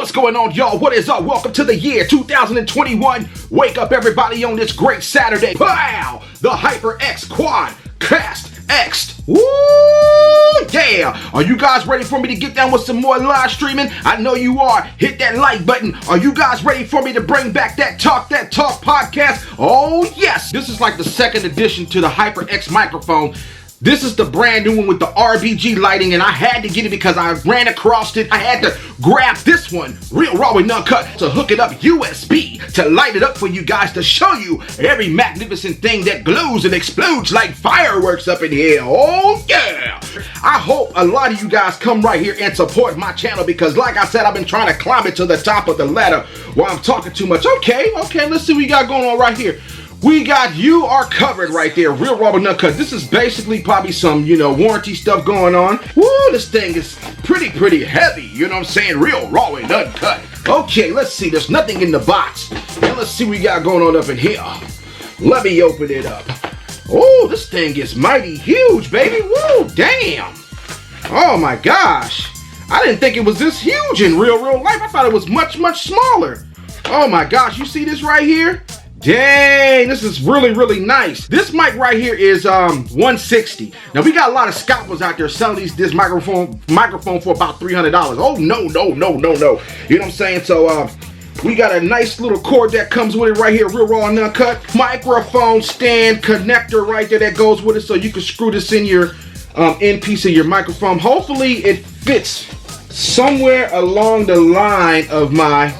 What's going on, y'all? What is up? Welcome to the year 2021. Wake up, everybody, on this great Saturday. Wow! The HYPERX QUADCAST S. Woo! Yeah! Are you guys ready for me to get down with some more live streaming? I know you are. Hit that like button. Are you guys ready for me to bring back that Talk podcast? Oh, yes! This is like the second edition to the HYPERX microphone. This is the brand new one with the RGB lighting, and I had to get it because I ran across it. I had to grab this one, real raw and uncut, to hook it up USB, to light it up for you guys, to show you every magnificent thing that glows and explodes like fireworks up in here. Oh yeah! I hope a lot of you guys come right here and support my channel because, like I said, I've been trying to climb it to the top of the ladder while I'm talking too much. Okay, let's see what we got going on right here. We got You Are Covered right there, real raw and uncut. This is basically probably some, warranty stuff going on. Woo, this thing is pretty heavy, you know what I'm saying? Real raw and uncut. Okay, let's see, there's nothing in the box. And let's see what we got going on up in here. Let me open it up. Oh, this thing is mighty huge, baby. Woo, damn. Oh my gosh. I didn't think it was this huge in real life. I thought it was much smaller. Oh my gosh, you see this right here? Dang, this is really nice. This mic right here is $160. Now we got a lot of scalpers out there selling this microphone for about $300. Oh no. You know what I'm saying? So we got a nice little cord that comes with it right here, real raw and uncut. Microphone stand connector right there that goes with it, so you can screw this in your end piece of your microphone. Hopefully it fits somewhere along the line of my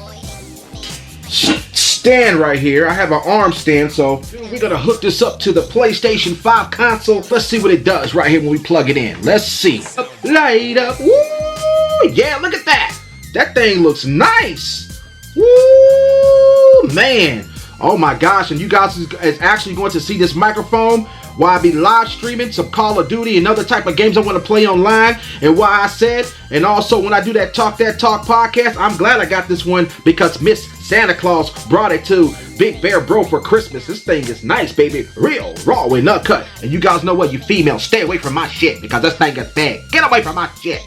stand right here. I have an arm stand, so we're gonna hook this up to the PlayStation 5 console. Let's see what it does right here when we plug it in. Let's see. Light up. Woo! Yeah, look at that. That thing looks nice. Woo! Man. Oh my gosh, and you guys is actually going to see this microphone while I be live streaming some Call of Duty and other type of games I want to play online. And why I said, and also when I do that Talk podcast, I'm glad I got this one because Miss Santa Claus brought it to Big Bear Bro for Christmas. This thing is nice, baby. Real, raw, and uncut. And you guys know what? You females, stay away from my shit because this thing is bad. Get away from my shit.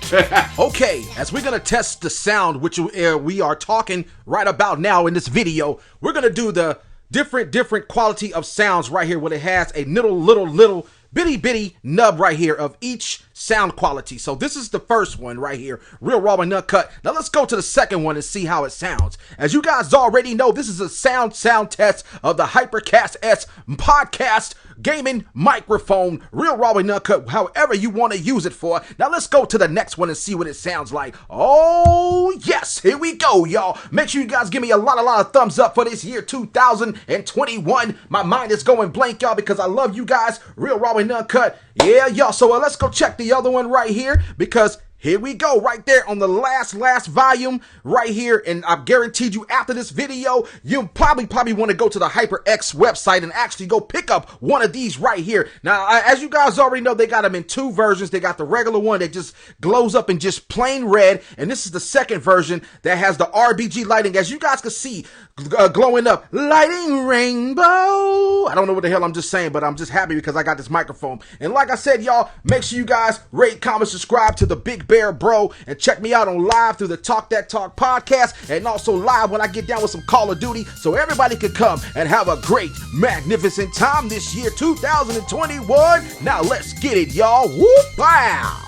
Okay, as we're going to test the sound, which we are talking right about now in this video, we're going to do the different quality of sounds right here, where it has a little bitty nub right here of each sound quality. So this is the first one right here, real raw and uncut. Now let's go to the second one and see how it sounds. As you guys already know, this is a sound test of the HYPERX S podcast gaming microphone, real raw and uncut, however you want to use it for. Now let's go to the next one and see what it sounds like. Oh yes, here we go, y'all. Make sure you guys give me a lot of thumbs up for this year 2021. My mind is going blank, y'all, because I love you guys, real raw and uncut. Yeah, y'all. So let's go check the other one right here, because here we go, right there on the last volume right here. And I've guaranteed you after this video, you'll probably want to go to the HYPERX website and actually go pick up one of these right here. Now, as you guys already know, they got them in two versions. They got the regular one that just glows up in just plain red. And this is the second version that has the RGB lighting, as you guys can see, glowing up, lighting rainbow. I don't know what the hell I'm just saying, but I'm just happy because I got this microphone. And like I said, y'all, make sure you guys rate, comment, subscribe to the Big Bear Bro, and check me out on live through the Talk podcast, and also live when I get down with some Call of Duty, so everybody can come and have a great, magnificent time this year 2021. Now let's get it, y'all. Whoop! Wow!